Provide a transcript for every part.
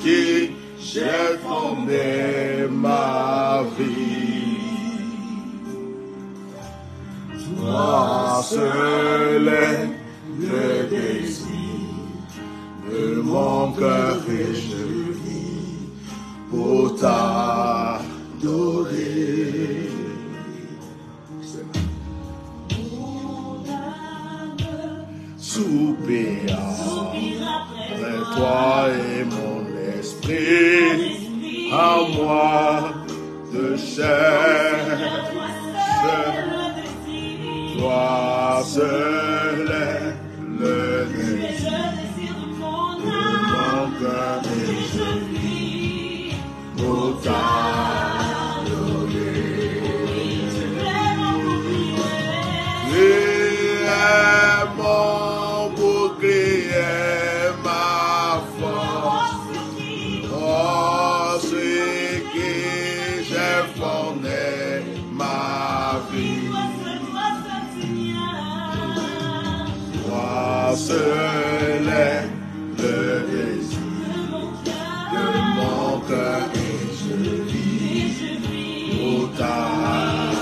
qui j'ai fondé ma vie. Toi seul est le désir de mon cœur et je vis pour t'adorer. Soupir après toi et mon esprit à moi de chercher. Toi seul est le désir de mon cœur et je vis pour t'adorer. Tu es mon bouclier, ma force, oh, c'est qui j'ai fondé ma vie. Toi seul est le désir de mon cœur et je vis pour t'adorer.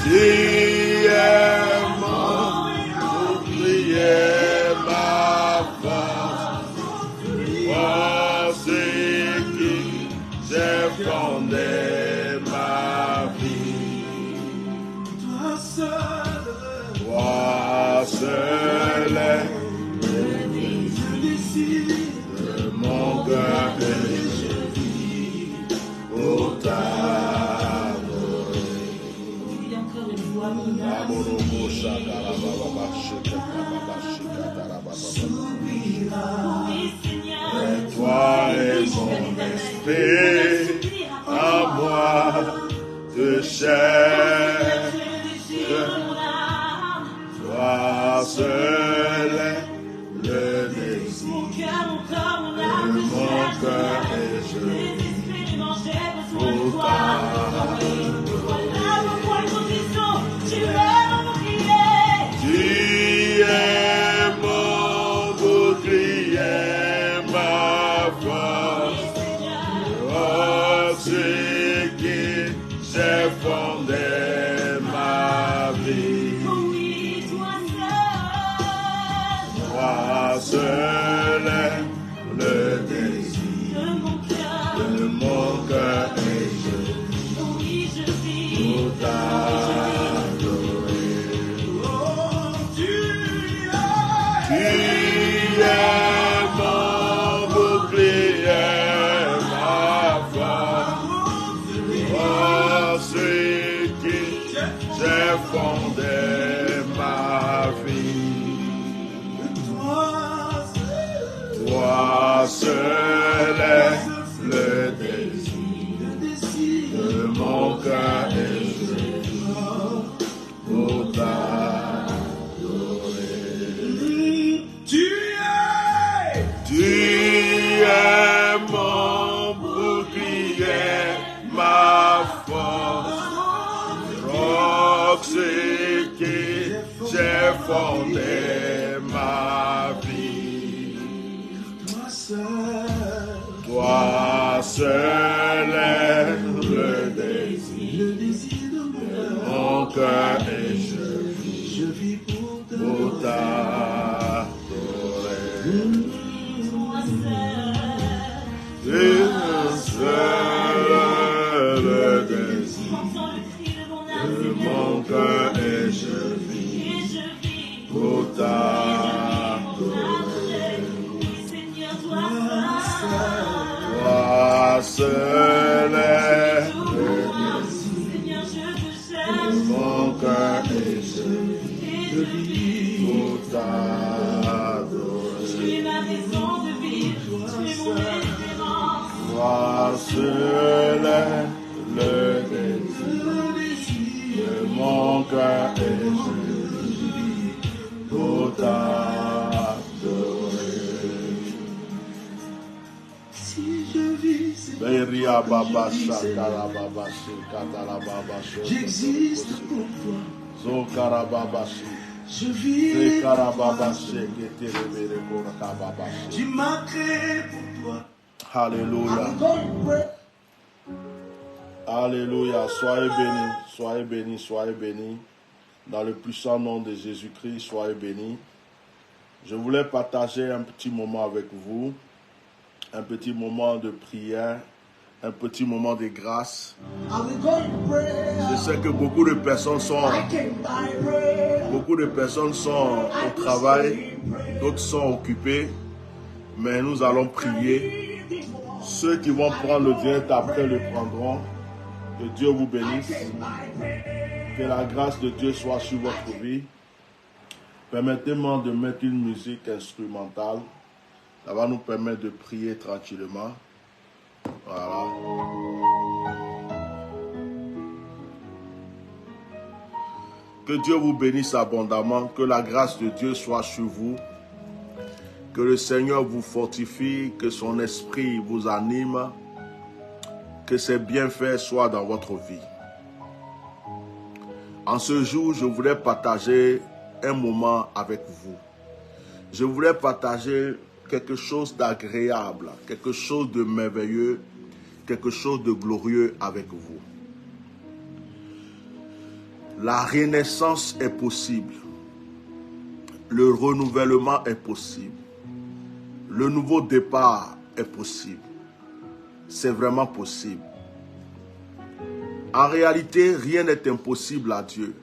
Tu es mon bouclier, ma force, oh, c'est qui j'ai fondé ma vie. Toi seul est le désir de mon cœur et je vis pour t'adorer. Et toi et mon esprit à moi te cherche. Toi seul est le désir de mon cœur et je vis pour t'adorer. Tu es mon bouclier, ma force, oh, c'est qui j'ai fondé ma vie. Toi seul est le désir de mon cœur et je vis pour t'adorer. Tu es mon bouclier, ma force, oh, c'est qui j'ai fondé ma vie. Toi seul est le désir de mon cœur et je vis pour t'adorer. Tu es mon bouclier, ma force, roc, c'est qui j'ai fondé ma vie. Toi seul est le désir de mon cœur et je vis pour t'adorer. Tu seul le désir de mon cœur et je vis pour t'adorer. Toi seul est le désir de mon cœur et je vis pour t'adorer. Tu es ma raison de vivre, tu es mon espérance. Toi seul est le désir de mon cœur et je vis pour t'adorer. Si je vis, c'est j'existe pour toi. Je vis pour toi. Tu m'as créé pour toi. Alléluia. Alléluia. Soyez bénis, soyez bénis, soyez bénis. Dans le puissant nom de Jésus-Christ, soyez bénis. Je voulais partager un petit moment avec vous, un petit moment de prière, un petit moment de grâce. Je sais que beaucoup de personnes sont au travail, d'autres sont occupés, mais nous allons prier. Ceux qui vont prendre le direct après le prendront. Que Dieu vous bénisse. Que la grâce de Dieu soit sur votre vie. Permettez-moi de mettre une musique instrumentale. Ça va nous permettre de prier tranquillement. Voilà. Que Dieu vous bénisse abondamment. Que la grâce de Dieu soit sur vous. Que le Seigneur vous fortifie. Que son esprit vous anime. Que ses bienfaits soient dans votre vie. En ce jour, je voudrais partager un moment avec vous. Je voudrais partager quelque chose d'agréable, quelque chose de merveilleux, quelque chose de glorieux avec vous. La renaissance est possible. Le renouvellement est possible. Le nouveau départ est possible. C'est vraiment possible. En réalité, rien n'est impossible à Dieu.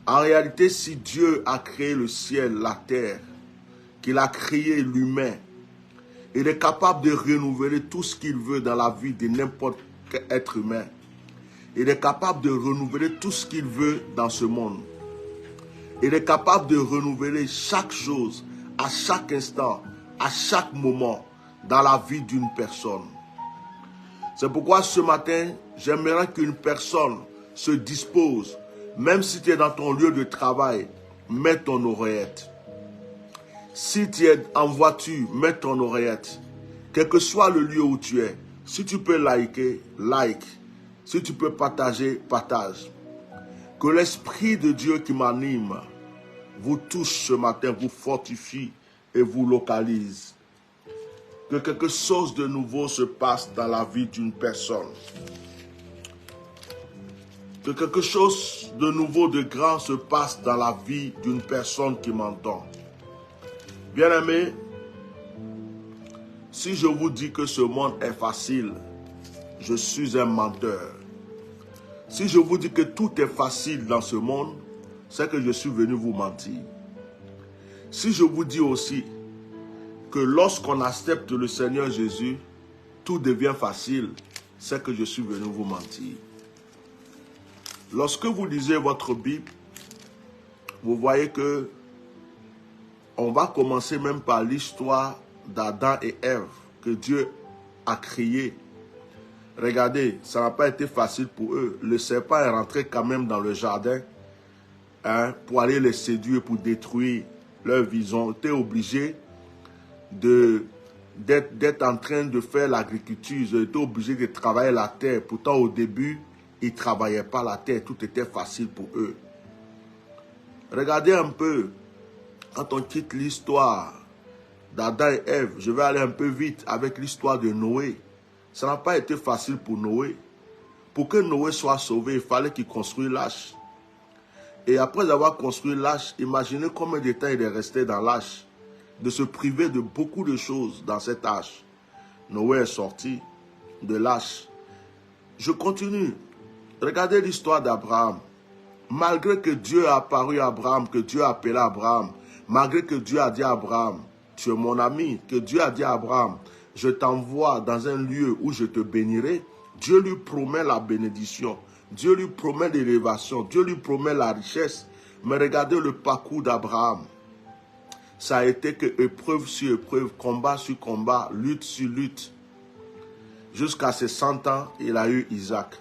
En réalité, si Dieu a créé le ciel, la terre, qu'il a créé l'humain, il est capable de renouveler tout ce qu'il veut dans la vie de n'importe quel être humain. Il est capable de renouveler tout ce qu'il veut dans ce monde. Il est capable de renouveler chaque chose, à chaque instant, à chaque moment, dans la vie d'une personne. C'est pourquoi ce matin, j'aimerais qu'une personne se dispose, même si tu es dans ton lieu de travail, mets ton oreillette. Si tu es en voiture, mets ton oreillette. Quel que soit le lieu où tu es, si tu peux liker, like. Si tu peux partager, partage. Que l'Esprit de Dieu qui m'anime vous touche ce matin, vous fortifie et vous localise. Que quelque chose de nouveau se passe dans la vie d'une personne. Que quelque chose de nouveau, de grand se passe dans la vie d'une personne qui m'entend. Bien-aimés, si je vous dis que ce monde est facile, je suis un menteur. Si je vous dis que tout est facile dans ce monde, c'est que je suis venu vous mentir. Si je vous dis aussi que lorsqu'on accepte le Seigneur Jésus, tout devient facile, c'est que je suis venu vous mentir. Lorsque vous lisez votre Bible, vous voyez que on va commencer même par l'histoire d'Adam et Ève que Dieu a créé. Regardez, ça n'a pas été facile pour eux. Le serpent est rentré quand même dans le jardin pour aller les séduire, pour détruire leur vie. Ils ont été obligés d'être en train de faire l'agriculture. Ils ont été obligés de travailler la terre. Pourtant, au début, ils ne travaillaient pas la terre. Tout était facile pour eux. Regardez un peu, quand on quitte l'histoire d'Adam et Ève, je vais aller un peu vite avec l'histoire de Noé. Ça n'a pas été facile pour Noé. Pour que Noé soit sauvé, il fallait qu'il construise l'arche. Et après avoir construit l'arche, imaginez combien de temps il est resté dans l'arche. De se priver de beaucoup de choses dans cette arche. Noé est sorti de l'arche. Je continue. Regardez l'histoire d'Abraham. Malgré que Dieu a apparu à Abraham, que Dieu a appelé Abraham, malgré que Dieu a dit à Abraham, tu es mon ami, que Dieu a dit à Abraham, je t'envoie dans un lieu où je te bénirai, Dieu lui promet la bénédiction, Dieu lui promet l'élévation, Dieu lui promet la richesse. Mais regardez le parcours d'Abraham. Ça a été que épreuve sur épreuve, combat sur combat, lutte sur lutte. Jusqu'à ses 100 ans, il a eu Isaac.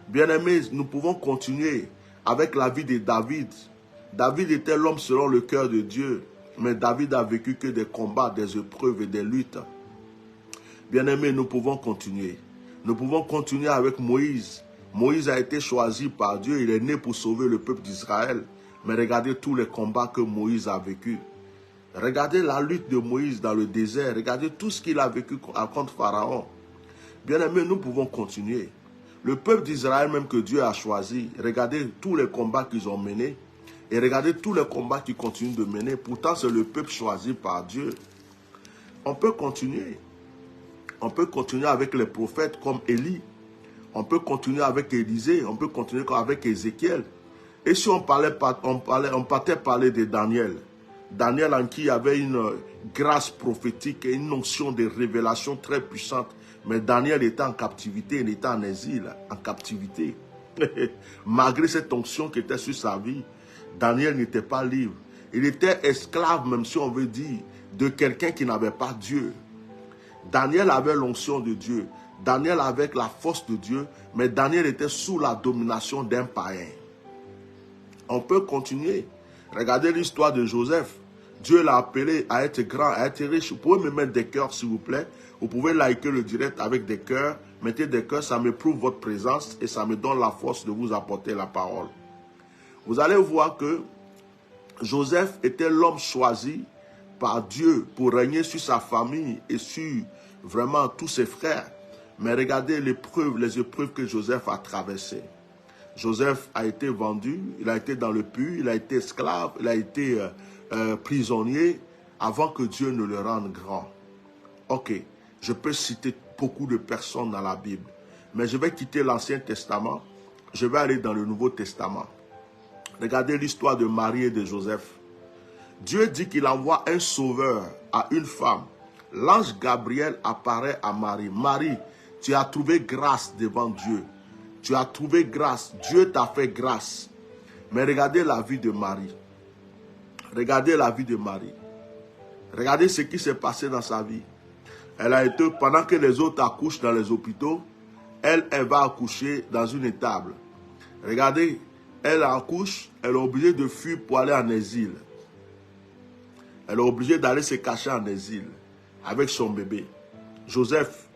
Bien-aimés, nous pouvons continuer avec la vie de David. David était l'homme selon le cœur de Dieu. Mais David a vécu que des combats, des épreuves et des luttes. Bien-aimés, nous pouvons continuer. Nous pouvons continuer avec Moïse. Moïse a été choisi par Dieu. Il est né pour sauver le peuple d'Israël. Mais regardez tous les combats que Moïse a vécu. Regardez la lutte de Moïse dans le désert. Regardez tout ce qu'il a vécu contre Pharaon. Bien aimés, nous pouvons continuer. Le peuple d'Israël même que Dieu a choisi, regardez tous les combats qu'ils ont menés. Et regardez tous les combats qu'ils continuent de mener. Pourtant, c'est le peuple choisi par Dieu. On peut continuer. On peut continuer avec les prophètes comme Élie. On peut continuer avec Élisée. On peut continuer avec Ézéchiel. Et si on partait parler de Daniel. Daniel en qui avait une grâce prophétique et une notion de révélation très puissante. Mais Daniel était en captivité, il était en exil, en captivité. Malgré cette onction qui était sur sa vie, Daniel n'était pas libre. Il était esclave, même si on veut dire, de quelqu'un qui n'avait pas Dieu. Daniel avait l'onction de Dieu. Daniel avait la force de Dieu, mais Daniel était sous la domination d'un païen. On peut continuer. Regardez l'histoire de Joseph. Dieu l'a appelé à être grand, à être riche. Vous pouvez me mettre des cœurs, s'il vous plaît. Vous pouvez liker le direct avec des cœurs. Mettez des cœurs, ça me prouve votre présence et ça me donne la force de vous apporter la parole. Vous allez voir que Joseph était l'homme choisi par Dieu pour régner sur sa famille et sur vraiment tous ses frères. Mais regardez les épreuves que Joseph a traversées. Joseph a été vendu, il a été dans le puits, il a été esclave, il a été prisonnier avant que Dieu ne le rende grand. Ok, je peux citer beaucoup de personnes dans la Bible, mais je vais quitter l'Ancien Testament, je vais aller dans le Nouveau Testament. Regardez l'histoire de Marie et de Joseph. Dieu dit qu'il envoie un sauveur à une femme. L'ange Gabriel apparaît à Marie. Marie, tu as trouvé grâce devant Dieu. Tu as trouvé grâce. Dieu t'a fait grâce. Mais regardez la vie de Marie. Regardez la vie de Marie. Regardez ce qui s'est passé dans sa vie. Elle a été, pendant que les autres accouchent dans les hôpitaux, elle va accoucher dans une étable. Regardez, elle accouche, elle est obligée de fuir pour aller en exil. Elle est obligée d'aller se cacher en exil avec son bébé. Joseph,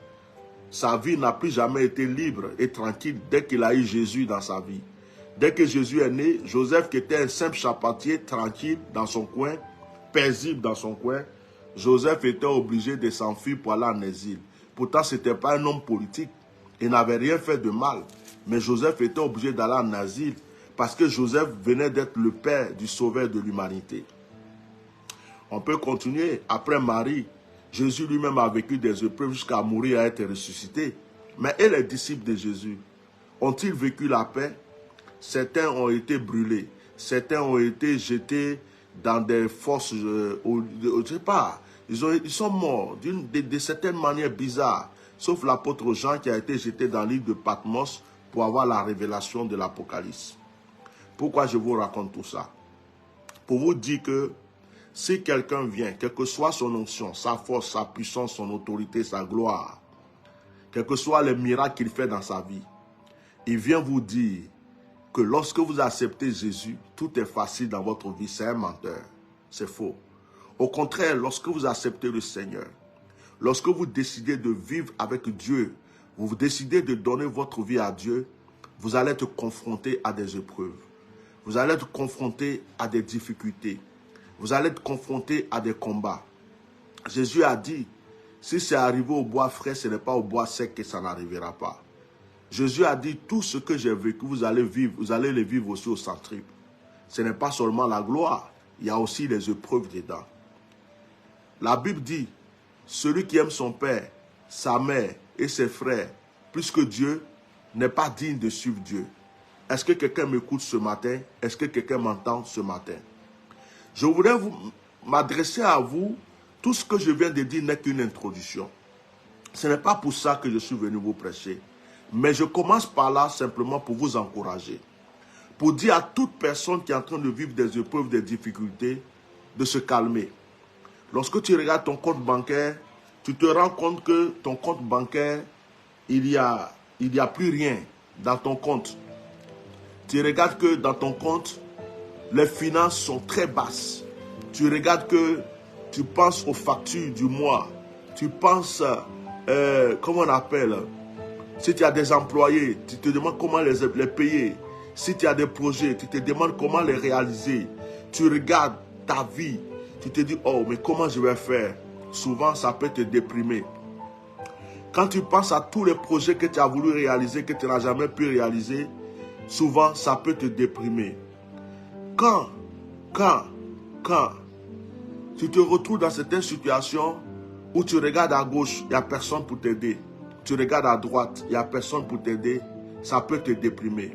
sa vie n'a plus jamais été libre et tranquille dès qu'il a eu Jésus dans sa vie. Dès que Jésus est né, Joseph, qui était un simple charpentier, tranquille dans son coin, paisible dans son coin, Joseph était obligé de s'enfuir pour aller en exil. Pourtant, ce n'était pas un homme politique. Il n'avait rien fait de mal. Mais Joseph était obligé d'aller en exil parce que Joseph venait d'être le père du sauveur de l'humanité. On peut continuer. Après Marie, Jésus lui-même a vécu des épreuves jusqu'à mourir et à être ressuscité. Mais et les disciples de Jésus, ont-ils vécu la paix? Certains ont été brûlés. Certains ont été jetés dans des fosses, je ne sais pas. Ils sont morts de certaines manières bizarres. Sauf l'apôtre Jean qui a été jeté dans l'île de Patmos pour avoir la révélation de l'Apocalypse. Pourquoi je vous raconte tout ça? Pour vous dire que si quelqu'un vient, quelle que soit son onction, sa force, sa puissance, son autorité, sa gloire, quels que soient les miracles qu'il fait dans sa vie, il vient vous dire que lorsque vous acceptez Jésus, tout est facile dans votre vie. C'est un menteur. C'est faux. Au contraire, lorsque vous acceptez le Seigneur, lorsque vous décidez de vivre avec Dieu, vous décidez de donner votre vie à Dieu, vous allez être confronté à des épreuves. Vous allez être confronté à des difficultés. Vous allez être confronté à des combats. Jésus a dit, si c'est arrivé au bois frais, ce n'est pas au bois sec que ça n'arrivera pas. Jésus a dit, tout ce que j'ai vécu, vous allez le vivre aussi au centripe. Ce n'est pas seulement la gloire, il y a aussi les épreuves dedans. La Bible dit, celui qui aime son père, sa mère et ses frères, plus que Dieu, n'est pas digne de suivre Dieu. Est-ce que quelqu'un m'écoute ce matin? Est-ce que quelqu'un m'entend ce matin? Je voudrais m'adresser à vous. Tout ce que je viens de dire n'est qu'une introduction. Ce n'est pas pour ça que je suis venu vous prêcher. Mais je commence par là simplement pour vous encourager. Pour dire à toute personne qui est en train de vivre des épreuves, des difficultés, de se calmer. Lorsque tu regardes ton compte bancaire, tu te rends compte que ton compte bancaire, il y a plus rien dans ton compte. Tu regardes que dans ton compte, les finances sont très basses. Tu regardes que tu penses aux factures du mois. Tu penses, comment on appelle, si tu as des employés, tu te demandes comment les payer. Si tu as des projets, tu te demandes comment les réaliser. Tu regardes ta vie, tu te dis, oh, mais comment je vais faire? Souvent, ça peut te déprimer. Quand tu penses à tous les projets que tu as voulu réaliser, que tu n'as jamais pu réaliser, souvent, ça peut te déprimer. Quand tu te retrouves dans certaines situations où tu regardes à gauche, il n'y a personne pour t'aider. Tu regardes à droite, il n'y a personne pour t'aider, ça peut te déprimer.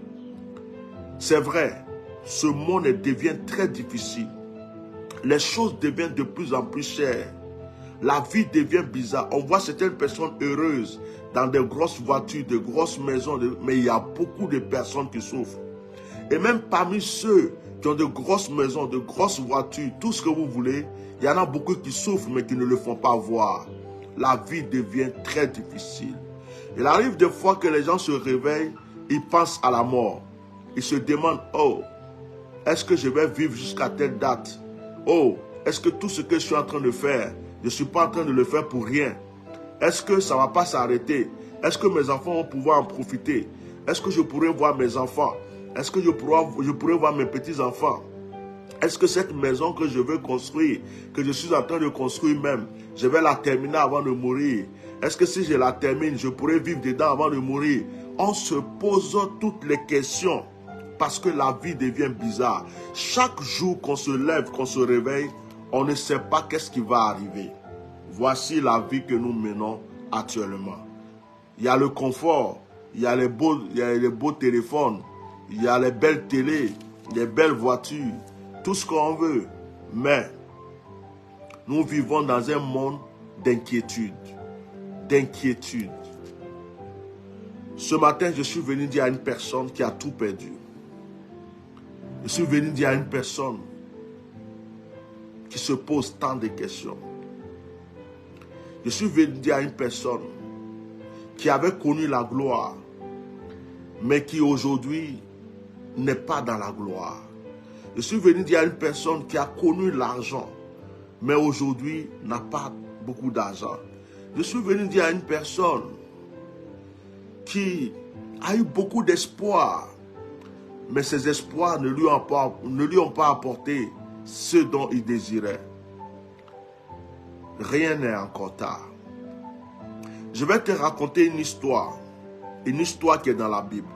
C'est vrai, ce monde devient très difficile. Les choses deviennent de plus en plus chères. La vie devient bizarre. On voit certaines personnes heureuses dans de grosses voitures, de grosses maisons, mais il y a beaucoup de personnes qui souffrent. Et même parmi ceux qui ont de grosses maisons, de grosses voitures, tout ce que vous voulez, il y en a beaucoup qui souffrent mais qui ne le font pas voir. La vie devient très difficile. Il arrive des fois que les gens se réveillent, ils pensent à la mort. Ils se demandent, oh, est-ce que je vais vivre jusqu'à telle date? Oh, est-ce que tout ce que je suis en train de faire, je ne suis pas en train de le faire pour rien? Est-ce que ça ne va pas s'arrêter? Est-ce que mes enfants vont pouvoir en profiter? Est-ce que je pourrai voir mes enfants? Est-ce que je pourrai voir mes petits-enfants? Est-ce que cette maison que je veux construire, que je suis en train de construire même, je vais la terminer avant de mourir? Est-ce que si je la termine, je pourrai vivre dedans avant de mourir? On se pose toutes les questions parce que la vie devient bizarre. Chaque jour qu'on se lève, qu'on se réveille, on ne sait pas qu'est-ce qui va arriver. Voici la vie que nous menons actuellement. Il y a le confort, il y a les beaux téléphones, il y a les belles télés, les belles voitures, tout ce qu'on veut. Mais nous vivons dans un monde d'inquiétude. D'inquiétude. Ce matin, je suis venu dire à une personne qui a tout perdu. Je suis venu dire à une personne qui se pose tant de questions. Je suis venu dire à une personne qui avait connu la gloire, mais qui aujourd'hui n'est pas dans la gloire. Je suis venu dire à une personne qui a connu l'argent, mais aujourd'hui n'a pas beaucoup d'argent. Je suis venu dire à une personne qui a eu beaucoup d'espoir, mais ces espoirs ne lui ont pas apporté ce dont il désirait. Rien n'est encore tard. Je vais te raconter une histoire qui est dans la Bible.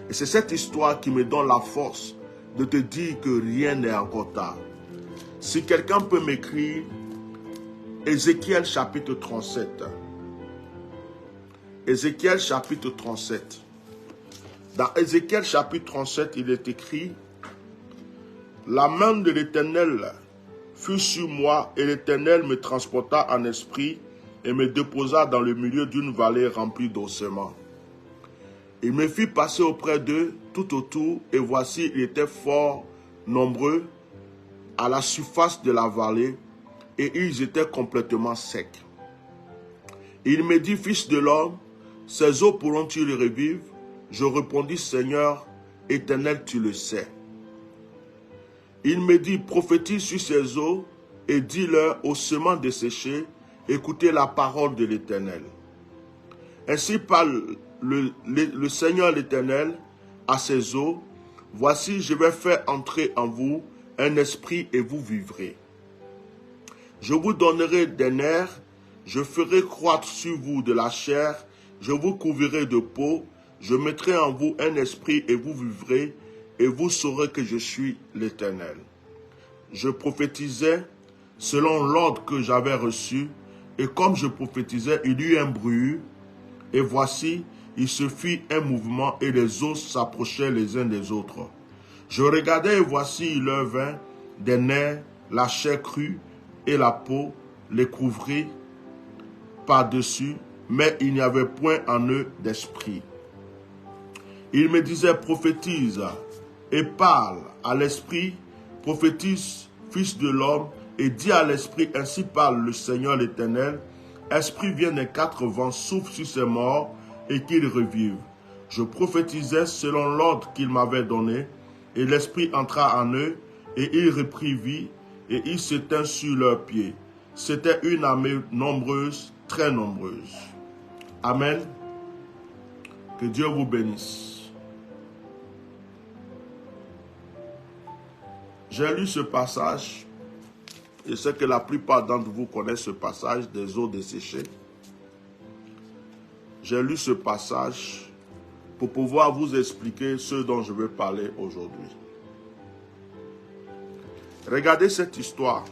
Et c'est cette histoire qui me donne la force de te dire que rien n'est encore tard. Si quelqu'un peut m'écrire, Ézéchiel chapitre 37. Ézéchiel chapitre 37. Dans Ézéchiel chapitre 37, il est écrit, « La main de l'Éternel fut sur moi, et l'Éternel me transporta en esprit et me déposa dans le milieu d'une vallée remplie d'ossements. Il me fit passer auprès d'eux tout autour, et voici, ils étaient fort nombreux à la surface de la vallée, et ils étaient complètement secs. Il me dit, fils de l'homme, ces eaux pourront-ils revivre? Je répondis, Seigneur, Éternel, tu le sais. Il me dit, prophétise sur ces eaux et dis-leur aux semences desséchées, écoutez la parole de l'Éternel. Ainsi parle le Seigneur l'Éternel à ces eaux, voici, je vais faire entrer en vous un esprit et vous vivrez. Je vous donnerai des nerfs, je ferai croître sur vous de la chair, je vous couvrirai de peau, je mettrai en vous un esprit et vous vivrez, et vous saurez que je suis l'Éternel. Je prophétisais selon l'ordre que j'avais reçu, et comme je prophétisais, il y eut un bruit, et voici, il se fit un mouvement, et les os s'approchaient les uns des autres. Je regardais, et voici, il leur vint des nerfs, la chair crue, et la peau les couvrit par-dessus, mais il n'y avait point en eux d'esprit. Il me disait, prophétise et parle à l'esprit, prophétise, fils de l'homme, et dis à l'esprit, ainsi parle le Seigneur l'Éternel, esprit vient des quatre vents, souffle sur ces morts, et qu'ils revivent. Je prophétisais selon l'ordre qu'il m'avait donné, et l'esprit entra en eux, et il reprit vie, et ils s'éteignent sur leurs pieds. C'était une armée nombreuse, très nombreuse. Amen. Que Dieu vous bénisse. J'ai lu ce passage. Je sais que la plupart d'entre vous connaissent ce passage des eaux desséchées. J'ai lu ce passage pour pouvoir vous expliquer ce dont je veux parler aujourd'hui. Regardez cette histoire.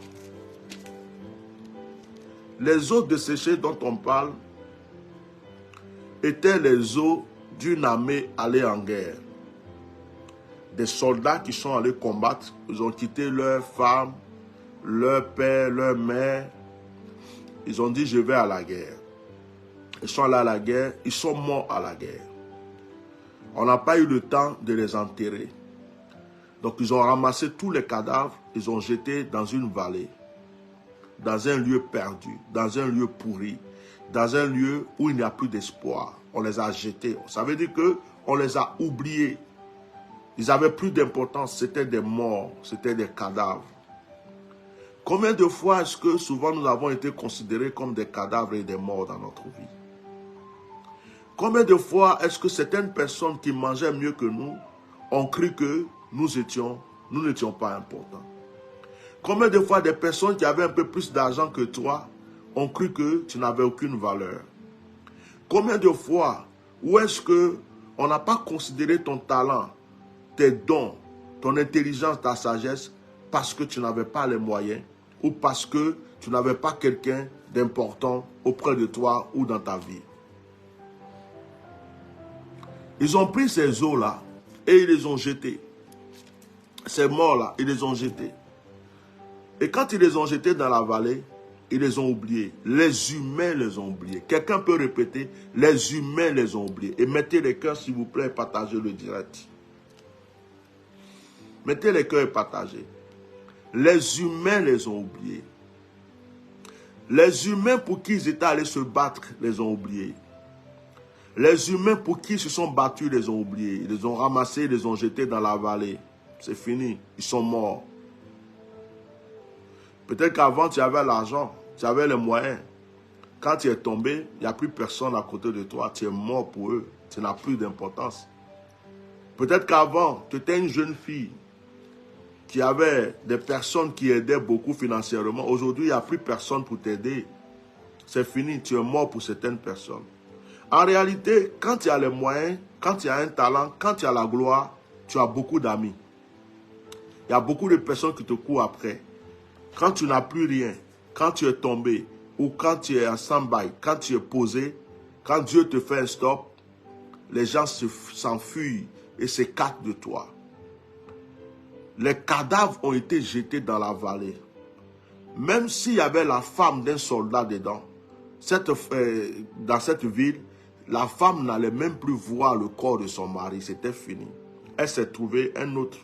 Les eaux desséchées dont on parle étaient les eaux d'une armée allée en guerre. Des soldats qui sont allés combattre, ils ont quitté leurs femmes, leur père, leur mère. Ils ont dit, je vais à la guerre. Ils sont allés à la guerre, ils sont morts à la guerre. On n'a pas eu le temps de les enterrer. Donc ils ont ramassé tous les cadavres, ils ont jeté dans une vallée, dans un lieu perdu, dans un lieu pourri, dans un lieu où il n'y a plus d'espoir. On les a jetés. Ça veut dire qu'on les a oubliés. Ils n'avaient plus d'importance, c'était des morts, c'était des cadavres. Combien de fois est-ce que souvent nous avons été considérés comme des cadavres et des morts dans notre vie? Combien de fois est-ce que certaines personnes qui mangeaient mieux que nous ont cru que nous n'étions pas importants? Combien de fois des personnes qui avaient un peu plus d'argent que toi ont cru que tu n'avais aucune valeur? Combien de fois, où est-ce que on n'a pas considéré ton talent, tes dons, ton intelligence, ta sagesse, parce que tu n'avais pas les moyens ou parce que tu n'avais pas quelqu'un d'important auprès de toi ou dans ta vie? Ils ont pris ces eaux-là et ils les ont jetées. Ces morts-là, ils les ont jetés. Et quand ils les ont jetés dans la vallée, ils les ont oubliés. Les humains les ont oubliés. Quelqu'un peut répéter, les humains les ont oubliés. Et mettez les cœurs, s'il vous plaît, et partagez le direct. Mettez les cœurs et partagez. Les humains les ont oubliés. Les humains pour qui ils étaient allés se battre, les ont oubliés. Les humains pour qui ils se sont battus, les ont oubliés. Ils les ont ramassés, ils les ont jetés dans la vallée. C'est fini, ils sont morts. Peut-être qu'avant, tu avais l'argent, tu avais les moyens. Quand tu es tombé, il n'y a plus personne à côté de toi. Tu es mort pour eux. Tu n'as plus d'importance. Peut-être qu'avant, tu étais une jeune fille qui avait des personnes qui aidaient beaucoup financièrement. Aujourd'hui, il n'y a plus personne pour t'aider. C'est fini, tu es mort pour certaines personnes. En réalité, quand tu as les moyens, quand tu as un talent, quand tu as la gloire, tu as beaucoup d'amis. Il y a beaucoup de personnes qui te courent après. Quand tu n'as plus rien, quand tu es tombé, ou quand tu es en stand-by, quand tu es posé, quand Dieu te fait un stop, les gens s'enfuient et s'écartent de toi. Les cadavres ont été jetés dans la vallée. Même s'il y avait la femme d'un soldat dedans, dans cette ville, la femme n'allait même plus voir le corps de son mari. C'était fini. Elle s'est trouvée un autre.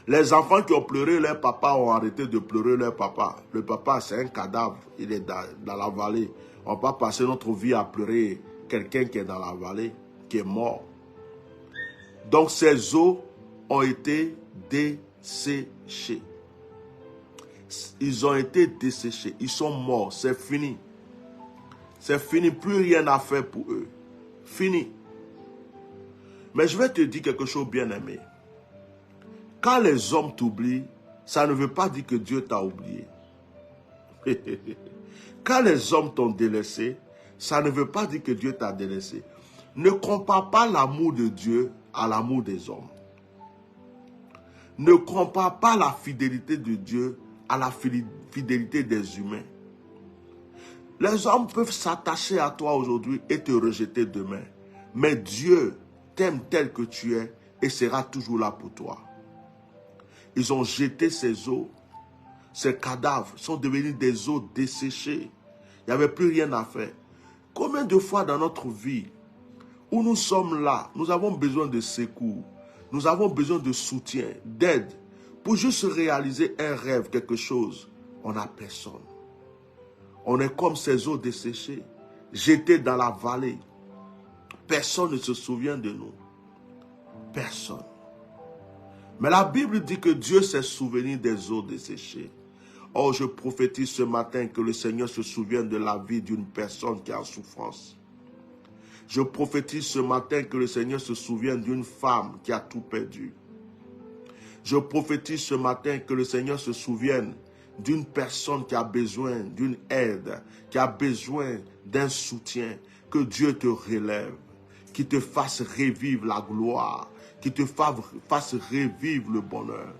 Les enfants qui ont pleuré leur papa ont arrêté de pleurer leur papa. Le papa, c'est un cadavre. Il est dans la vallée. On ne va pas passer notre vie à pleurer quelqu'un qui est dans la vallée, qui est mort. Donc ces eaux ont été desséchées. Ils ont été desséchés. Ils sont morts. C'est fini. C'est fini. Plus rien à faire pour eux. Fini. Mais je vais te dire quelque chose, bien-aimé. Quand les hommes t'oublient, ça ne veut pas dire que Dieu t'a oublié. Quand les hommes t'ont délaissé, ça ne veut pas dire que Dieu t'a délaissé. Ne compare pas l'amour de Dieu à l'amour des hommes. Ne compare pas la fidélité de Dieu à la fidélité des humains. Les hommes peuvent s'attacher à toi aujourd'hui et te rejeter demain. Mais Dieu t'aime tel que tu es et sera toujours là pour toi. Ils ont jeté ces eaux. Ces cadavres sont devenus des eaux desséchées. Il n'y avait plus rien à faire. Combien de fois dans notre vie où nous sommes là, nous avons besoin de secours, nous avons besoin de soutien, d'aide, pour juste réaliser un rêve, quelque chose. On n'a personne. On est comme ces eaux desséchées, jetées dans la vallée. Personne ne se souvient de nous. Personne. Mais la Bible dit que Dieu s'est souvenu des eaux desséchées. Oh, je prophétise ce matin que le Seigneur se souvienne de la vie d'une personne qui est en souffrance. Je prophétise ce matin que le Seigneur se souvienne d'une femme qui a tout perdu. Je prophétise ce matin que le Seigneur se souvienne d'une personne qui a besoin d'une aide, qui a besoin d'un soutien, que Dieu te relève, qui te fasse revivre la gloire, qui te fasse revivre le bonheur.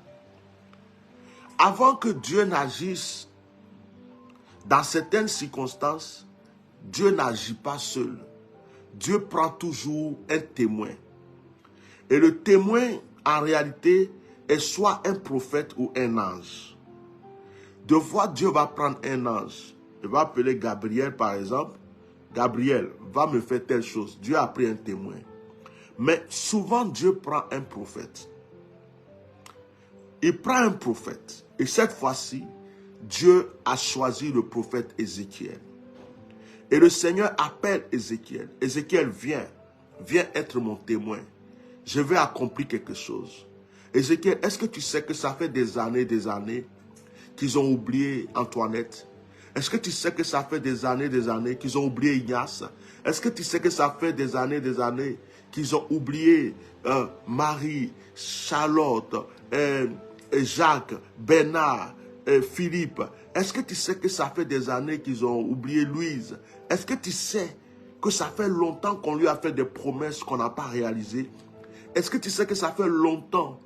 Avant que Dieu n'agisse, dans certaines circonstances, Dieu n'agit pas seul. Dieu prend toujours un témoin. Et le témoin, en réalité, est soit un prophète ou un ange. De fois, Dieu va prendre un ange. Il va appeler Gabriel, par exemple. Gabriel, va me faire telle chose. Dieu a pris un témoin. Mais souvent, Dieu prend un prophète. Il prend un prophète. Et cette fois-ci, Dieu a choisi le prophète Ézéchiel. Et le Seigneur appelle Ézéchiel. Ézéchiel, viens être mon témoin. Je vais accomplir quelque chose. Ézéchiel, est-ce que tu sais que ça fait des années qu'ils ont oublié Antoinette? Est-ce que tu sais que ça fait des années qu'ils ont oublié Ignace? Est-ce que tu sais que ça fait des années qu'ils ont oublié Marie, Charlotte, Jacques, Bernard, Philippe? Est-ce que tu sais que ça fait des années qu'ils ont oublié Louise? Est-ce que tu sais que ça fait longtemps qu'on lui a fait des promesses qu'on n'a pas réalisées? Est-ce que tu sais que ça fait longtemps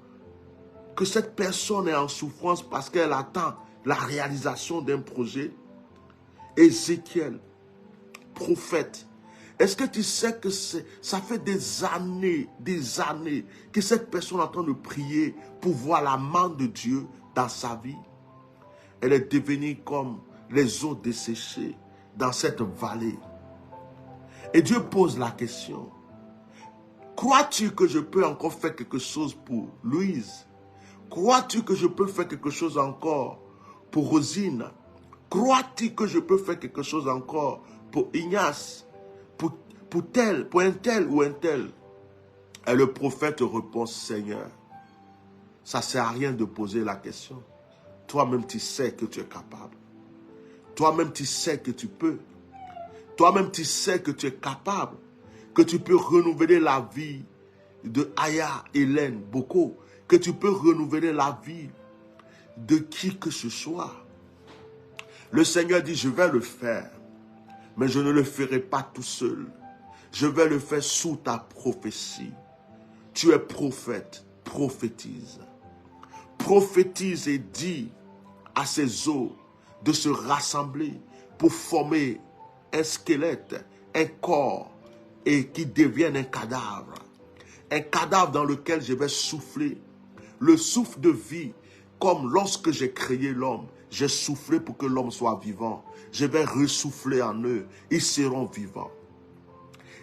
que cette personne est en souffrance parce qu'elle attend la réalisation d'un projet? Ézéchiel, prophète, est-ce que tu sais que ça fait des années que cette personne est en train de prier pour voir la main de Dieu dans sa vie? Elle est devenue comme les eaux desséchées dans cette vallée. Et Dieu pose la question: crois-tu que je peux encore faire quelque chose pour Louise? Crois-tu que je peux faire quelque chose encore pour Rosine? Crois-tu que je peux faire quelque chose encore pour Ignace? Pour un tel ou un tel? Et le prophète répond: Seigneur, ça ne sert à rien de poser la question. Toi-même, tu sais que tu es capable. Toi-même, tu sais que tu peux. Toi-même, tu sais que tu es capable. Que tu peux renouveler la vie de Aya Hélène Boko. Que tu peux renouveler la vie de qui que ce soit. Le Seigneur dit: je vais le faire. Mais je ne le ferai pas tout seul. Je vais le faire sous ta prophétie. Tu es prophète, prophétise. Prophétise et dis à ces os de se rassembler pour former un squelette, un corps, et qui devienne un cadavre. Un cadavre dans lequel je vais souffler le souffle de vie, comme lorsque j'ai créé l'homme. J'ai soufflé pour que l'homme soit vivant. Je vais ressouffler en eux. Ils seront vivants.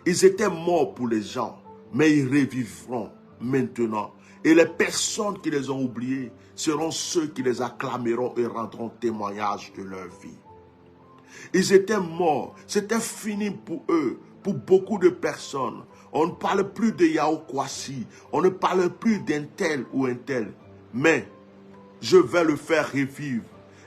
Ils étaient morts pour les gens, mais ils revivront maintenant. Et les personnes qui les ont oubliés seront ceux qui les acclameront et rendront témoignage de leur vie. Ils étaient morts. C'était fini pour eux, pour beaucoup de personnes. On ne parle plus de Yao Kwasi. On ne parle plus d'un tel ou un tel. Mais je vais le faire revivre.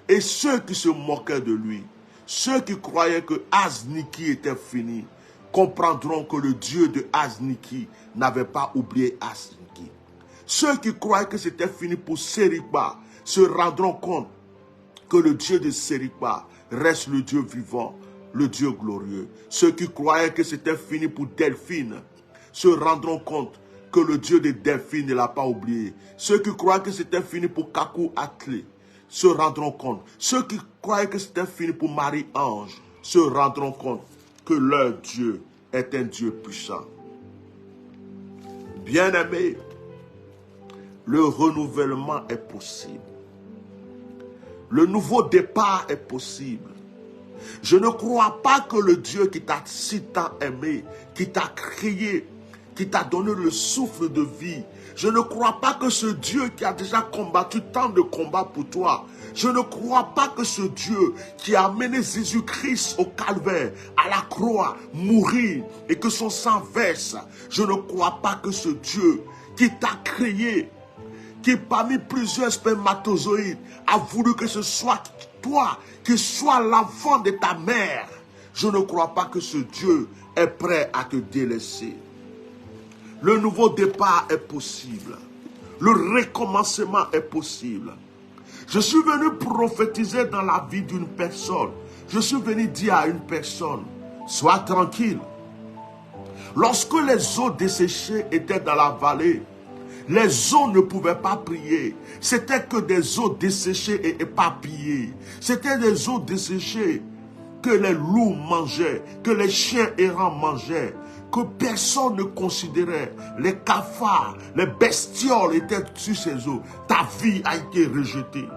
Et ceux qui se moquaient de lui, ceux qui croyaient que Azniki était fini, comprendront que le Dieu de Azniki n'avait pas oublié Azniki. Ceux qui croyaient que c'était fini pour Seriba se rendront compte que le Dieu de Seriba reste le Dieu vivant, le Dieu glorieux. Ceux qui croyaient que c'était fini pour Delphine se rendront compte que le Dieu de Delphine ne l'a pas oublié. Ceux qui croyaient que c'était fini pour Kakou Atlé se rendront compte. Ceux qui croyaient que c'était fini pour Marie-Ange se rendront compte que leur Dieu est un Dieu puissant. Bien-aimé, le renouvellement est possible. Le nouveau départ est possible. Je ne crois pas que le Dieu qui t'a si tant aimé, qui t'a créé, qui t'a donné le souffle de vie, je ne crois pas que ce Dieu qui a déjà combattu tant de combats pour toi, je ne crois pas que ce Dieu qui a amené Jésus-Christ au calvaire, à la croix, mourir et que son sang verse, je ne crois pas que ce Dieu qui t'a créé, qui parmi plusieurs spermatozoïdes a voulu que ce soit toi qui sois l'enfant de ta mère. Je ne crois pas que ce Dieu est prêt à te délaisser. Le nouveau départ est possible. Le recommencement est possible. Je suis venu prophétiser dans la vie d'une personne. Je suis venu dire à une personne, sois tranquille. Lorsque les eaux desséchées étaient dans la vallée, les eaux ne pouvaient pas prier. C'était que des eaux desséchées et éparpillées. C'était des eaux desséchées que les loups mangeaient, que les chiens errants mangeaient, que personne ne considérait. Les cafards, les bestioles étaient sur ces eaux. Ta vie a été rejetée.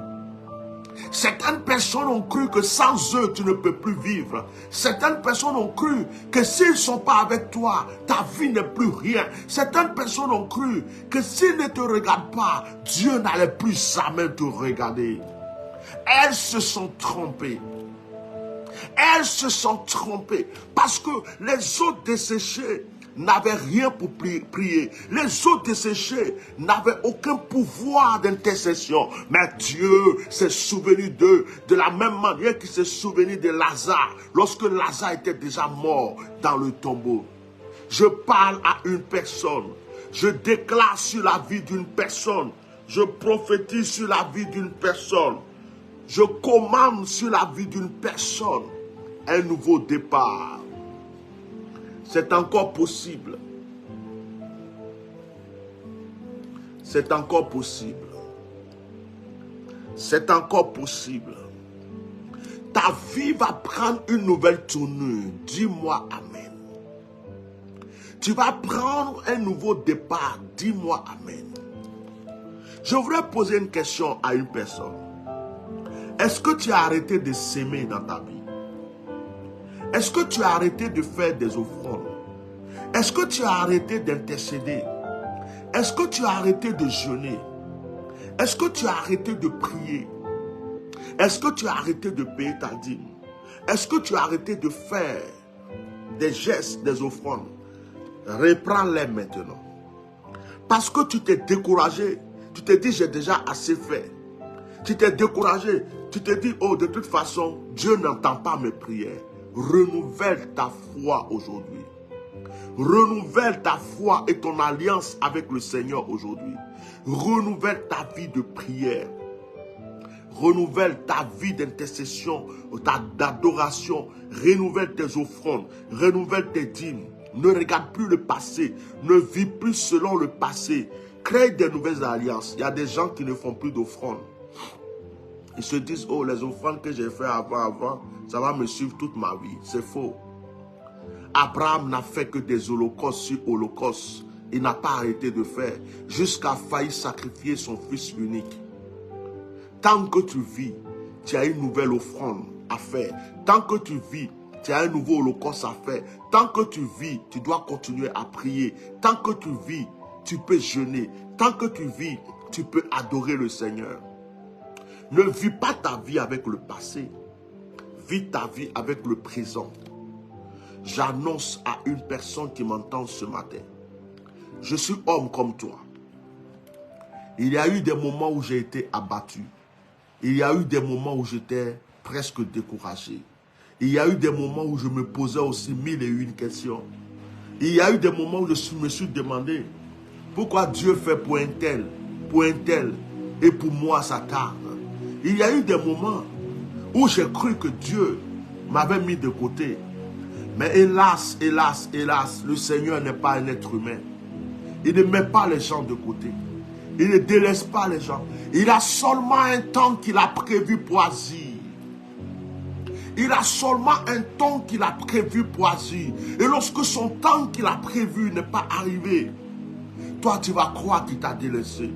Certaines personnes ont cru que sans eux, tu ne peux plus vivre. Certaines personnes ont cru que s'ils ne sont pas avec toi, ta vie n'est plus rien. Certaines personnes ont cru que s'ils ne te regardent pas, Dieu n'allait plus jamais te regarder. Elles se sont trompées. Elles se sont trompées parce que les eaux desséchées n'avaient rien pour prier. Les eaux desséchées n'avaient aucun pouvoir d'intercession. Mais Dieu s'est souvenu d'eux de la même manière qu'il s'est souvenu de Lazare lorsque Lazare était déjà mort dans le tombeau. Je parle à une personne. Je déclare sur la vie d'une personne. Je prophétise sur la vie d'une personne. Je commande sur la vie d'une personne un nouveau départ. C'est encore possible. C'est encore possible. C'est encore possible. Ta vie va prendre une nouvelle tournure. Dis-moi amen. Tu vas prendre un nouveau départ. Dis-moi amen. Je voudrais poser une question à une personne. Est-ce que tu as arrêté de s'aimer dans ta vie? Est-ce que tu as arrêté de faire des offrandes? Est-ce que tu as arrêté d'intercéder? Est-ce que tu as arrêté de jeûner? Est-ce que tu as arrêté de prier? Est-ce que tu as arrêté de payer ta dîme? Est-ce que tu as arrêté de faire des gestes, des offrandes? Reprends-les maintenant. Parce que tu t'es découragé. Tu t'es dit, j'ai déjà assez fait. Tu t'es découragé. Tu te dis, oh, de toute façon, Dieu n'entend pas mes prières. Renouvelle ta foi aujourd'hui. Renouvelle ta foi et ton alliance avec le Seigneur aujourd'hui. Renouvelle ta vie de prière. Renouvelle ta vie d'intercession, d'adoration. Renouvelle tes offrandes. Renouvelle tes dîmes. Ne regarde plus le passé. Ne vis plus selon le passé. Crée des nouvelles alliances. Il y a des gens qui ne font plus d'offrandes. Ils se disent, oh, les offrandes que j'ai fait avant, ça va me suivre toute ma vie. C'est faux. Abraham n'a fait que des holocaustes sur holocaustes. Il n'a pas arrêté de faire jusqu'à faillir sacrifier son fils unique. Tant que tu vis, tu as une nouvelle offrande à faire. Tant que tu vis, tu as un nouveau holocauste à faire. Tant que tu vis, tu dois continuer à prier. Tant que tu vis, tu peux jeûner. Tant que tu vis, tu peux adorer le Seigneur. Ne vis pas ta vie avec le passé. Vis ta vie avec le présent. J'annonce à une personne qui m'entend ce matin. Je suis homme comme toi. Il y a eu des moments où j'ai été abattu. Il y a eu des moments où j'étais presque découragé. Il y a eu des moments où je me posais aussi 1001 questions. Il y a eu des moments où je me suis demandé pourquoi Dieu fait pour un tel, et pour moi ça tarde. Il y a eu des moments où j'ai cru que Dieu m'avait mis de côté. Mais hélas, hélas, hélas, le Seigneur n'est pas un être humain. Il ne met pas les gens de côté. Il ne délaisse pas les gens. Il a seulement un temps qu'il a prévu pour agir. Il a seulement un temps qu'il a prévu pour agir. Et lorsque son temps qu'il a prévu n'est pas arrivé, toi tu vas croire qu'il t'a délaissé.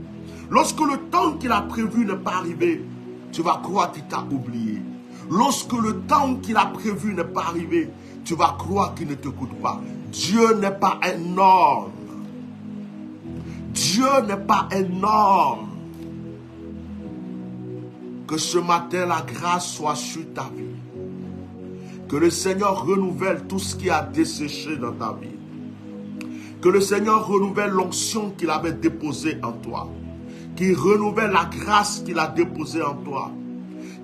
Lorsque le temps qu'il a prévu n'est pas arrivé, tu vas croire qu'il t'a oublié. Lorsque le temps qu'il a prévu n'est pas arrivé, tu vas croire qu'il ne t'écoute pas. Dieu n'est pas un homme. Dieu n'est pas un homme. Que ce matin, la grâce soit sur ta vie. Que le Seigneur renouvelle tout ce qui a desséché dans ta vie. Que le Seigneur renouvelle l'onction qu'il avait déposée en toi. Qu'il renouvelle la grâce qu'il a déposée en toi.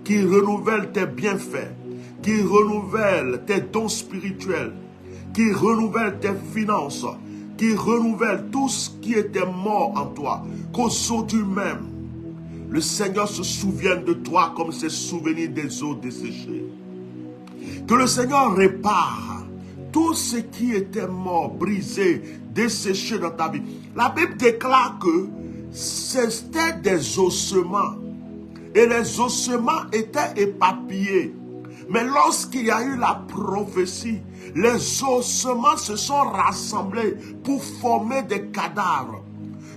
Qu'il renouvelle tes bienfaits. Qu'il renouvelle tes dons spirituels. Qu'il renouvelle tes finances. qui renouvelle tout ce qui était mort en toi. Qu'aujourd'hui même, le Seigneur se souvienne de toi comme s'est souvenu des eaux desséchées. Que le Seigneur répare tout ce qui était mort, brisé, desséché dans ta vie. La Bible déclare que c'était des ossements. Et les ossements étaient éparpillés. Mais lorsqu'il y a eu la prophétie, les ossements se sont rassemblés pour former des cadavres.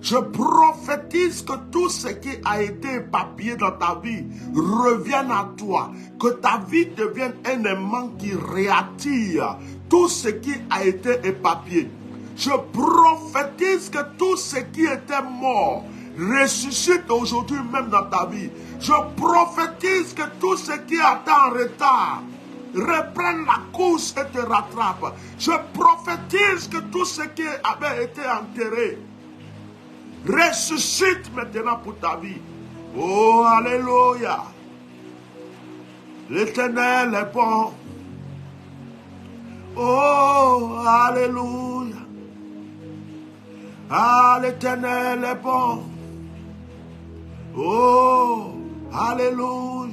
Je prophétise que tout ce qui a été éparpillé dans ta vie revienne à toi. Que ta vie devienne un aimant qui réattire tout ce qui a été éparpillé. Je prophétise que tout ce qui était mort ressuscite aujourd'hui même dans ta vie. Je prophétise que tout ce qui est en retard reprenne la course et te rattrape. Je prophétise que tout ce qui avait été enterré ressuscite maintenant pour ta vie. Oh, alléluia. L'Éternel est bon. Oh, alléluia. Ah, l'Éternel est bon. Oh, alléluia.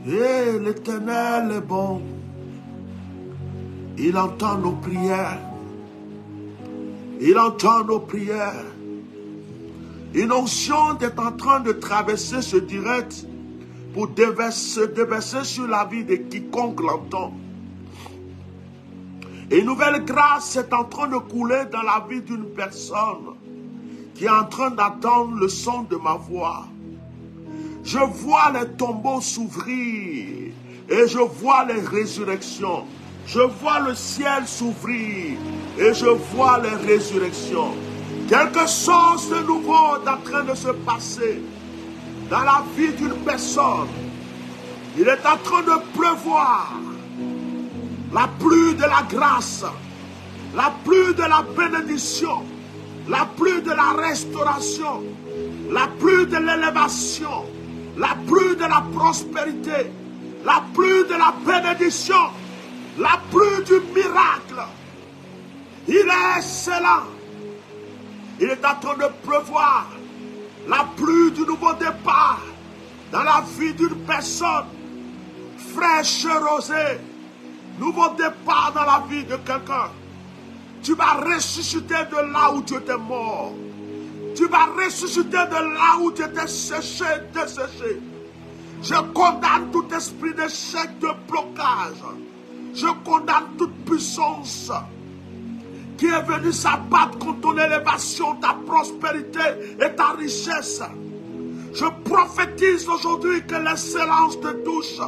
Et l'Éternel est bon. Il entend nos prières. Il entend nos prières. Une onction est en train de traverser ce direct pour se déverser sur la vie de quiconque l'entend. Et une nouvelle grâce est en train de couler dans la vie d'une personne qui est en train d'attendre le son de ma voix. Je vois les tombeaux s'ouvrir et je vois les résurrections. Je vois le ciel s'ouvrir et je vois les résurrections. Quelque chose de nouveau est en train de se passer dans la vie d'une personne. Il est en train de pleuvoir. La pluie de la grâce, la pluie de la bénédiction, la pluie de la restauration, la pluie de l'élévation, la pluie de la prospérité, la pluie de la bénédiction, la pluie du miracle. Il est excellent. Il est en train de pleuvoir la pluie du nouveau départ dans la vie d'une personne fraîche et rosée. Nouveau départ dans la vie de quelqu'un. Tu vas ressusciter de là où tu étais mort. Tu vas ressusciter de là où tu étais séché, desséché. Je condamne tout esprit d'échec, de blocage. Je condamne toute puissance qui est venue s'abattre contre ton élévation, ta prospérité et ta richesse. Je prophétise aujourd'hui que l'excellence te touche.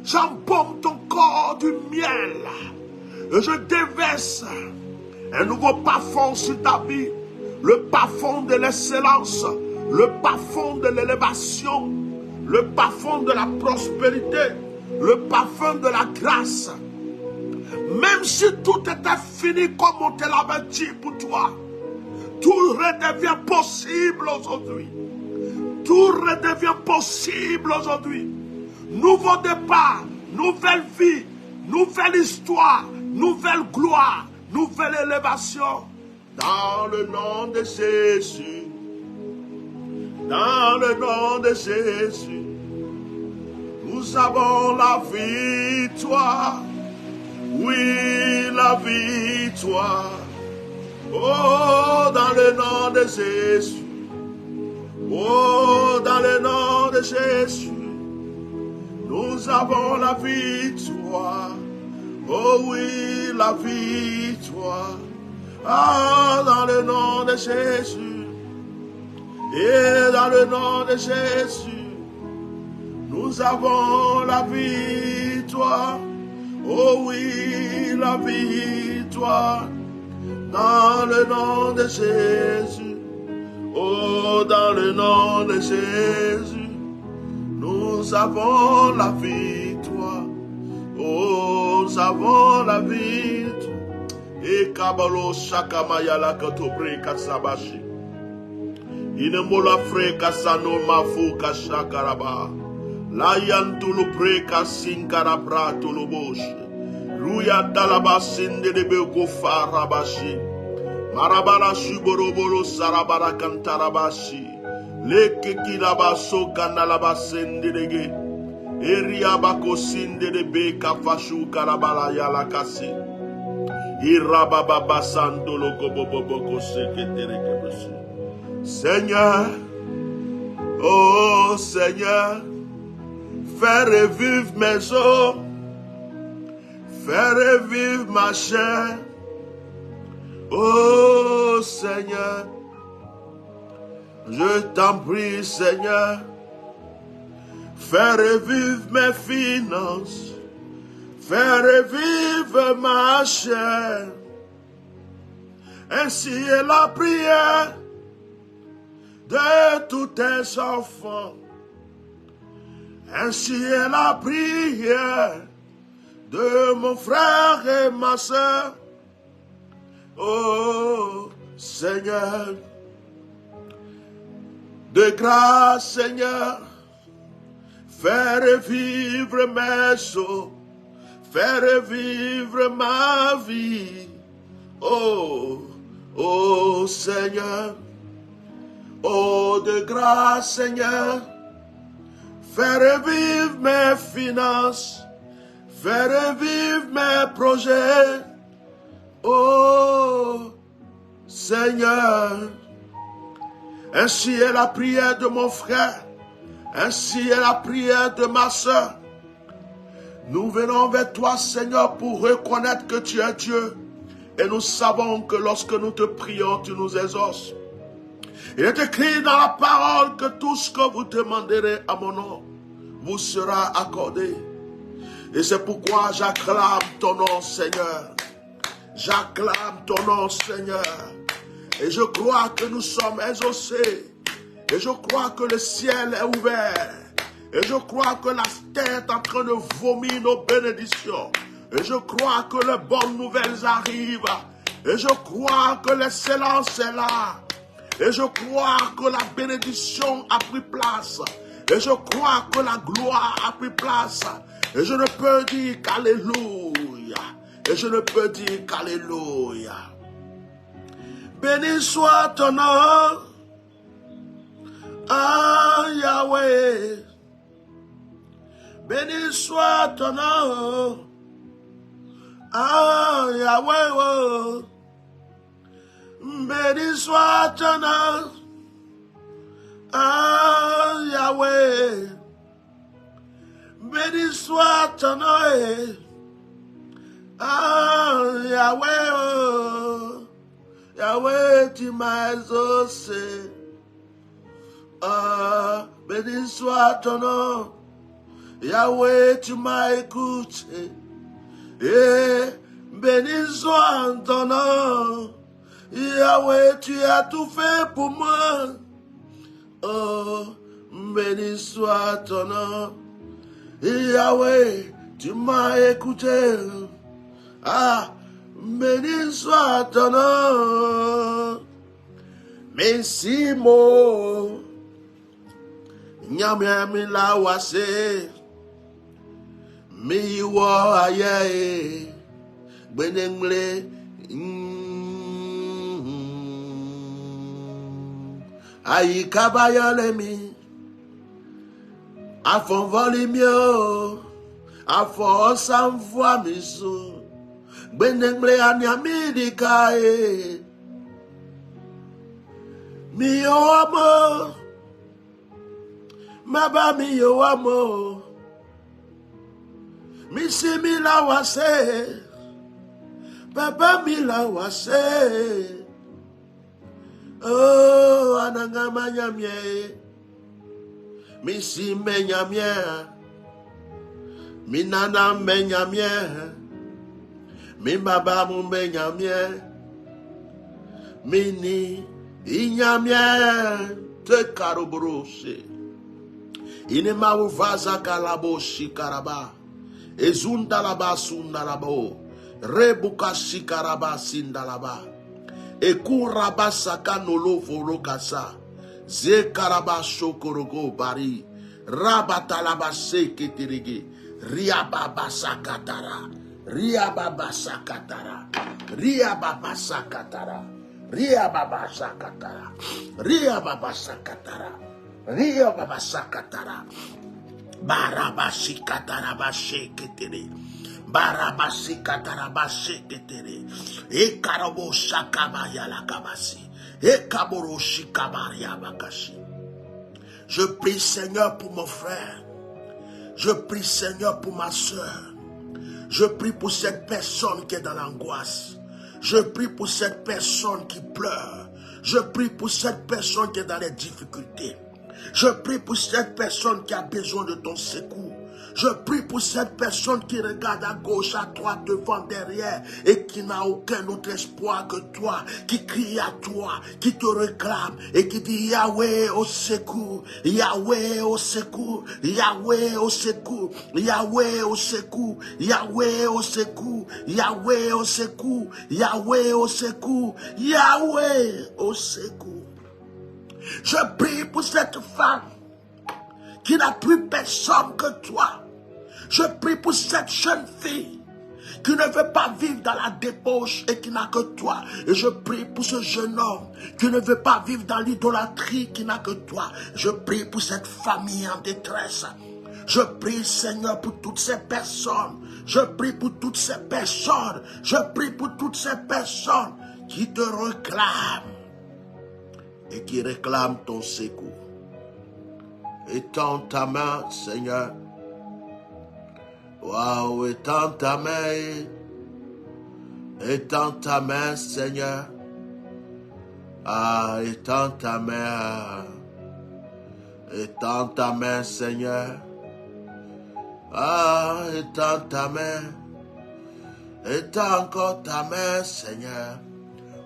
J'embaume ton corps du miel et je déverse un nouveau parfum sur ta vie. Le parfum de l'excellence, le parfum de l'élévation, le parfum de la prospérité, le parfum de la grâce. Même si tout était fini comme on te l'avait dit pour toi, tout redevient possible aujourd'hui. Tout redevient possible aujourd'hui. Nouveau départ, nouvelle vie, nouvelle histoire, nouvelle gloire, nouvelle élévation. Dans le nom de Jésus, dans le nom de Jésus, nous avons la victoire. Oui, la victoire. Oh, dans le nom de Jésus. Oh, dans le nom de Jésus. Nous avons la victoire. Oh oui, la victoire. Ah, dans le nom de Jésus. Et dans le nom de Jésus. Nous avons la victoire. Oh oui, la victoire. Dans le nom de Jésus. Oh, dans le nom de Jésus. Nous avons la victoire. Oh, nous avons la victoire. Et kabalo shakamaya la katobre kasabashi. Inemola fre kasano mafu kashakaraba. La yantulu pre kasinkarabra tulubosh. Ruya talaba sinde de beko farabashi. Marabara shuboroboro sarabara kantarabashi. Leke kilabaso kanalaba sinde dege. Eria bako sinde de beka fashu karabala yalakasi. Irababa sandolo koboboko seketere kebesu. Seigneur, oh Seigneur, fais revivre mes os, fais revivre ma chair. Oh Seigneur, je t'en prie Seigneur, fais revivre mes finances, fais revivre ma chair. Ainsi est la prière de tous tes enfants. Ainsi est la prière de mon frère et ma soeur. Oh Seigneur, de grâce Seigneur, fais revivre mes os, fais revivre ma vie. Oh, oh Seigneur, oh de grâce Seigneur, fais revivre mes finances, fais revivre mes projets. Oh Seigneur, ainsi est la prière de mon frère, ainsi est la prière de ma soeur. Nous venons vers toi Seigneur pour reconnaître que tu es Dieu. Et nous savons que lorsque nous te prions, tu nous exauces. Il est écrit dans la parole que tout ce que vous demanderez à mon nom vous sera accordé. Et c'est pourquoi j'acclame ton nom Seigneur. J'acclame ton nom Seigneur. Et je crois que nous sommes exaucés. Et je crois que le ciel est ouvert. Et je crois que la terre est en train de vomir nos bénédictions. Et je crois que les bonnes nouvelles arrivent. Et je crois que l'excellence est là. Et je crois que la bénédiction a pris place. Et je crois que la gloire a pris place. Et je ne peux dire qu'alléluia. Et je ne peux dire qu'alléluia. Béni soit ton nom, ah Yahweh. Béni soit ton nom, ah Yahweh. Oh. Béni soit ton nom, ah Yahweh. Béni soit ton nom, ah Yahweh. Oh. Yahweh, tu m'as exaucé. Ah, béni soit ton nom. Yahweh, tu m'as écouté. Et béni soit ton nom. Yahweh, tu as tout fait pour moi. Oh, béni soit ton nom. Yahweh, tu m'as écouté. Ah, béni soit ton nom. Merci mo. Nyamia mi la wase. Mi wo aye. Benengle. Ayi kabayole mi. Afon voli mio. Afon sanvoa mi so. Benengle anyami di kae. Mi yo amo. Maba mi yo amo. Mi si mi la wase. Papa mi la wase. Oh, anangama nyamye. Mi si me nyamye. Mi nana me nyamye. Mi baba mu me nyamye. Mi ni inyamye. Te karobrose. Inema uvaza kalabo shikaraba. Ezundalaba sundalabo. Rebuka shikaraba sindalaba. Ekuraba sakanolo vorokasa. Zekaraba shokorogo bari. Rabatalaba seketerege. Riababa sakatara. Ria baba sakatara. Ria baba sakatara. Ria baba sakatara. Ria baba sakatara. Ria baba sakatara. Barabasi katarabashe ketere. Barabasi katarabashe ketere. Ekarabo sakabaya lakabasi. Ekaboro shikabaria bakashi. Je prie Seigneur pour mon frère. Je prie Seigneur pour ma soeur. Je prie pour cette personne qui est dans l'angoisse. Je prie pour cette personne qui pleure. Je prie pour cette personne qui est dans les difficultés. Je prie pour cette personne qui a besoin de ton secours. Je prie pour cette personne qui regarde à gauche, à droite, devant, derrière et qui n'a aucun autre espoir que toi, qui crie à toi, qui te réclame et qui dit Yahweh au secours, Yahweh au secours, Yahweh au secours, Yahweh au secours, Yahweh au secours, Yahweh au secours, Yahweh au secours, Yahweh au secours. Je prie pour cette femme qui n'a plus personne que toi. Je prie pour cette jeune fille qui ne veut pas vivre dans la débauche et qui n'a que toi. Et je prie pour ce jeune homme qui ne veut pas vivre dans l'idolâtrie, qui n'a que toi. Je prie pour cette famille en détresse. Je prie, Seigneur, pour toutes ces personnes. Je prie pour toutes ces personnes. Je prie pour toutes ces personnes qui te réclament et qui réclament ton secours. Étends ta main, Seigneur. Waouh, étends ta main. Étends ta main, Seigneur. Ah, étends ta main. Étends ta main, Seigneur. Ah, étends ta main. Étends encore ta main, Seigneur.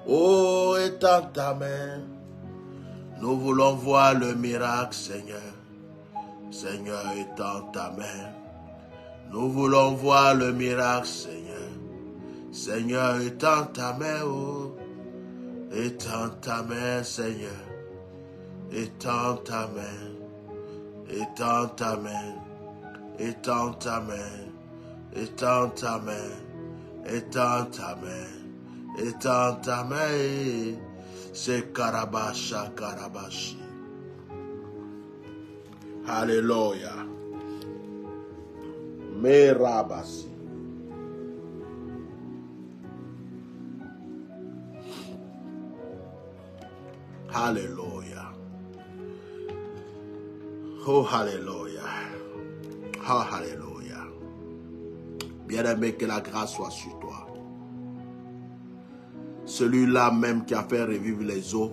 Oh, étends ta main. Nous voulons voir le miracle, Seigneur. Seigneur, étends ta main. Nous voulons voir le miracle, Seigneur. Seigneur, étends ta main, oh. Étends ta main, Seigneur. Étends ta main. Étends ta main. Étends ta main. Étends ta main. Étends ta main. Étends ta main. C'est Karabasha Karabashi. Alléluia. Merabasi. Alléluia. Oh, Alléluia. Oh, Alléluia. Bien-aimé, que la grâce soit sur toi. Celui-là même qui a fait revivre les eaux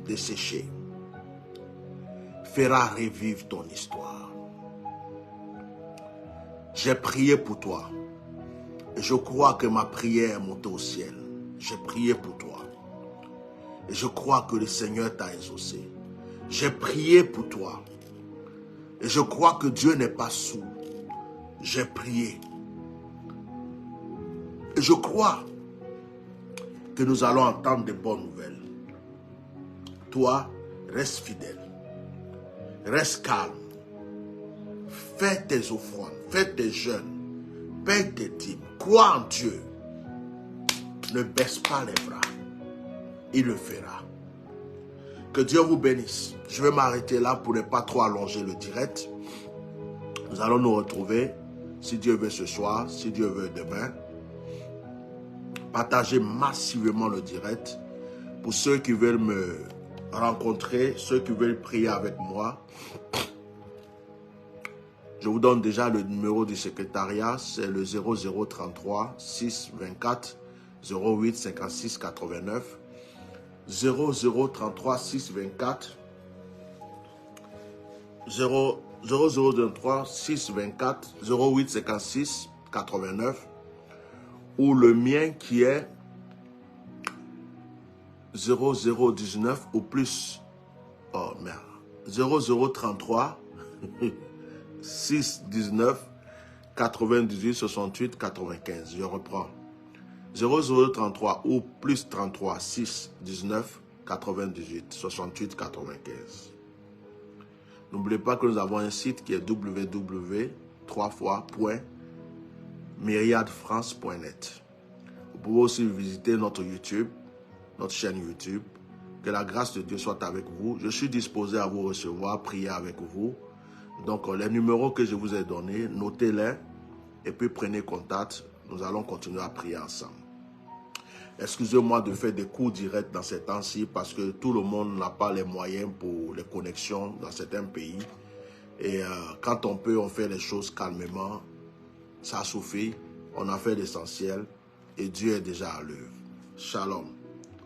desséchées fera revivre ton histoire. J'ai prié pour toi. Et je crois que ma prière est montée au ciel. J'ai prié pour toi. Et je crois que le Seigneur t'a exaucé. J'ai prié pour toi. Et je crois que Dieu n'est pas sourd. J'ai prié. Et je crois que nous allons entendre de bonnes nouvelles. Toi, reste fidèle. Reste calme. Fais tes offrandes. Fais tes jeûnes. Paye tes dîmes. Crois en Dieu. Ne baisse pas les bras. Il le fera. Que Dieu vous bénisse. Je vais m'arrêter là pour ne pas trop allonger le direct. Nous allons nous retrouver, si Dieu veut, ce soir, si Dieu veut, demain. Partagez massivement le direct. Pour ceux qui veulent me rencontrer, ceux qui veulent prier avec moi, je vous donne déjà le numéro du secrétariat, c'est le 0033 624 08 56 89. 0033 624 0023 624 08 56 89 ou le mien qui est 0019 ou plus, oh merde, 0033 619 98 68 95. Je reprends. 0033 ou plus 33 6 19 98 68 95. N'oubliez pas que nous avons un site qui est www.3fois.ministry myriadefrance.net. Vous pouvez aussi visiter notre YouTube, notre chaîne YouTube. Que la grâce de Dieu soit avec vous. Je suis disposé à vous recevoir, prier avec vous. Donc, les numéros que je vous ai donnés, notez-les et puis prenez contact. Nous allons continuer à prier ensemble. Excusez-moi de faire des cours directs dans ces temps-ci parce que tout le monde n'a pas les moyens pour les connexions dans certains pays. Et quand on peut, on fait les choses calmement. Ça suffit. On a fait l'essentiel et Dieu est déjà à l'œuvre. Shalom.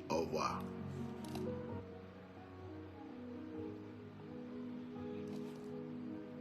Au revoir.